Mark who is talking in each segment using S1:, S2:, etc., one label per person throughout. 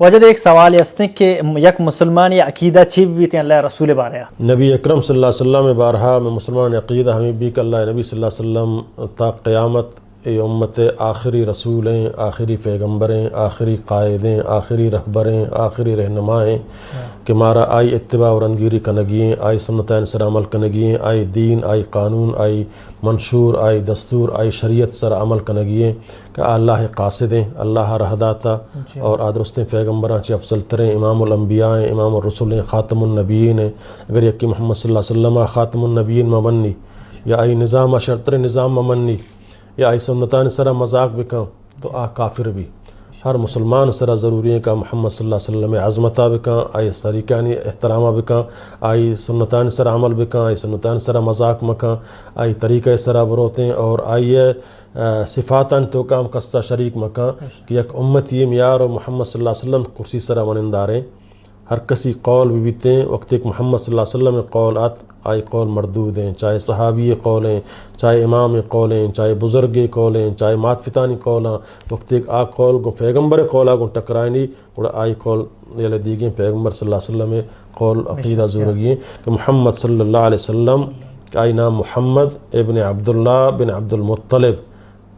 S1: وجد ایک سوال یہ کہ یک مسلمان یا عقیدہ چیف بھی تھے اللہ رسول بارے
S2: نبی اکرم صلی اللہ علیہ وسلم بارہا میں مسلمان عقیدہ ہمیں بھی کہ اللہ نبی صلی اللہ علیہ وسلم تا قیامت یہ امت آخری رسولیں، آخری پیغمبریں، آخری قائدیں، آخری رہبریں، آخری رہنمائیں کہ مارا آئی اتباع و رنگیری کنگییں، آئی سنتین سر عمل کنگییں، آئی دین، آئی قانون، آئی منشور، آئی دستور، آئی شریعت سر عمل کنگییں کہ اللہ قاصدیں، اللہ رہداتا اور آدرستیں پیغمبران چی افضل تریں، امام الانبیاء ہیں، امام الرسول، خاتم النبیین ہیں۔ اگر یکی محمد صلی اللہ علیہ وسلم خاتم النبیین ممنی یا آئی نظام شرطر نظام ممنی یا آئی سنتان سرا مذاق بکاں تو کافر بھی۔ ہر مسلمان سرا ضروری ہے کہ محمد صلی اللہ علیہ وسلم عظمتہ بکاں، آئی طریقانی احترامہ بکاں، آئی سنتان سرا عمل بکاں، آئی سنتان سرا مذاق مکاں، آئی طریقہ سرا بروتیں اور آئی صفاتاً تو کام قصہ شریک مکاں کہ یک امتی میار و محمد صلی اللہ علیہ وسلم کرسی سرا وننداریں۔ ہر کسی قول بھی بیتیں وقت ایک محمد صلی اللہ علیہ وسلم قولات آئی قول مردود ہیں، چاہے صحابی قولیں، چاہے امام قولیں، چاہے بزرگ قولیں، چاہے ماتفتانی قولاں، وقت ایک قول گو پیغمبر قولا گو ٹکرائنی گوڑا آئی قول یہ دیگیں پیغمبر صلی اللہ علیہ وسلم قول عقیدہ زورگی کہ محمد صلی اللہ علیہ وسلم آئی نام محمد ابن عبداللہ بن عبد المطلب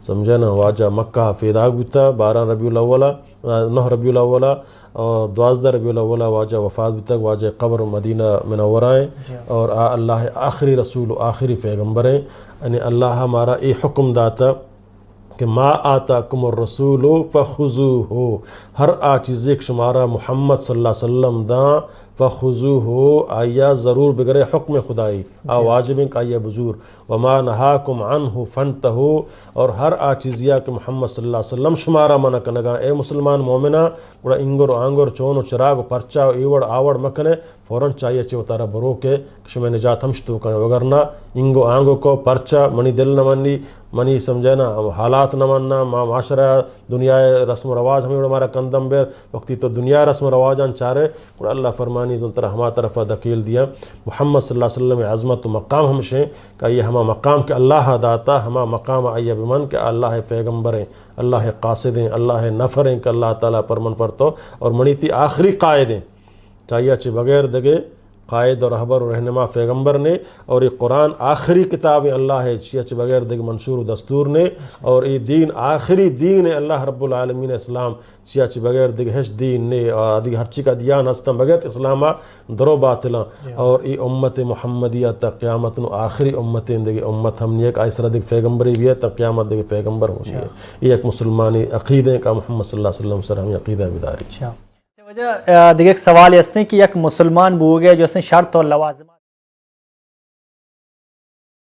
S2: سمجھا نا، واجہ مکہ فیداغ بیتا 12 ربیع الاولہ 9 ربیع الاولہ اور 12 ربیع الاولہ واجہ وفات بیتا، واجہ قبر مدینہ منورہ ہیں اور اللہ آخری رسول و آخری پیغمبر ہیں۔ یعنی اللہ ہمارا ای حکم داتا کہ ما آتاکم الرسول فخذوہ، ہر چیز ایک شمارا محمد صلی اللہ علیہ وسلم داں فخذوہ آیا ضرور بگرے حکم خدائی واجبیں کہ آیا بزور، وما نہاکم عنہ فانتہو، اور ہر چیزیا کہ محمد صلی اللہ علیہ وسلم شمارا منع کنگا اے مسلمان مومنہ گوڑا انگر و آنگر چون و چراغ و پرچا و ایوڑ آوڑ مکنے فوراں چاہیے چے اتارا برو کے شمع نجات ہمشتو کنے، وگرنہ انگو آنگو کو پرچا منی دل نہ منی منی سمجھے نا حالات نہ مننا معاشرہ دنیا رسم و رواج ہمیں ہمارا کندم بیر وقتی تو دنیا رسم و رواجان چارے گوڑا اللہ فرمانی دن طرح ہما طرف دکیل دیا محمد صلی اللہ علیہ وسلم عظمت و مقام ہمشیں کہ یہ ہما مقام کہ اللہ داتا، ہما مقام آئیے بمن کہ اللہ پیغمبریں، اللہ قاصدیں، اللہ نفریں کہ اللہ تعالیٰ پر من پرتو اور منی تی آخری قائدیں چاہیے چھ بغیر دگے قائد اور رہبر و رہنما پیغمبر نے، اور یہ قرآن آخری کتاب اللہ ہے چھ بغیر دگ منشور و دستور نے، اور یہ دین آخری دین ہے اللہ رب العالمین اسلام چھ بغیر دگ ہش دین نے، اور آدھی ہر چی کا دیان ہستم بغیر اسلامہ درو باطلاں، اور یہ امت محمدیہ تک قیامت نو آخری امتیں دگی امت ہم نے ایک آئسرہ دگ پیغمبری بھی ہے تک قیامت دگ پیغمبر ہو گئی ہے۔ یہ ایک مسلمانی عقیدے کا محمد صلی اللہ علیہ وسلم سر ہمیں عقیدہ بیداری۔
S1: وجہ دیکھ ایک سوال یہ کہ یک مسلمان بو گیا جو اس نے شرط اور لوازم